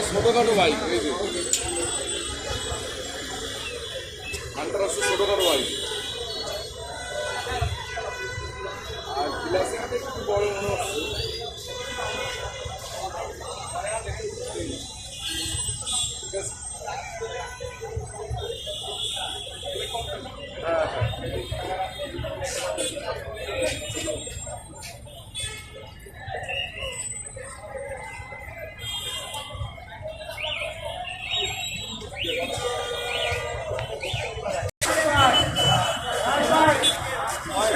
ছোটখাটো বাইক, এই যে হান্টার হচ্ছে ছোটখাটো বাইক, আর ক্লাসিকটা একটু বড় মনে হচ্ছে। হ্যাঁ হ্যাঁ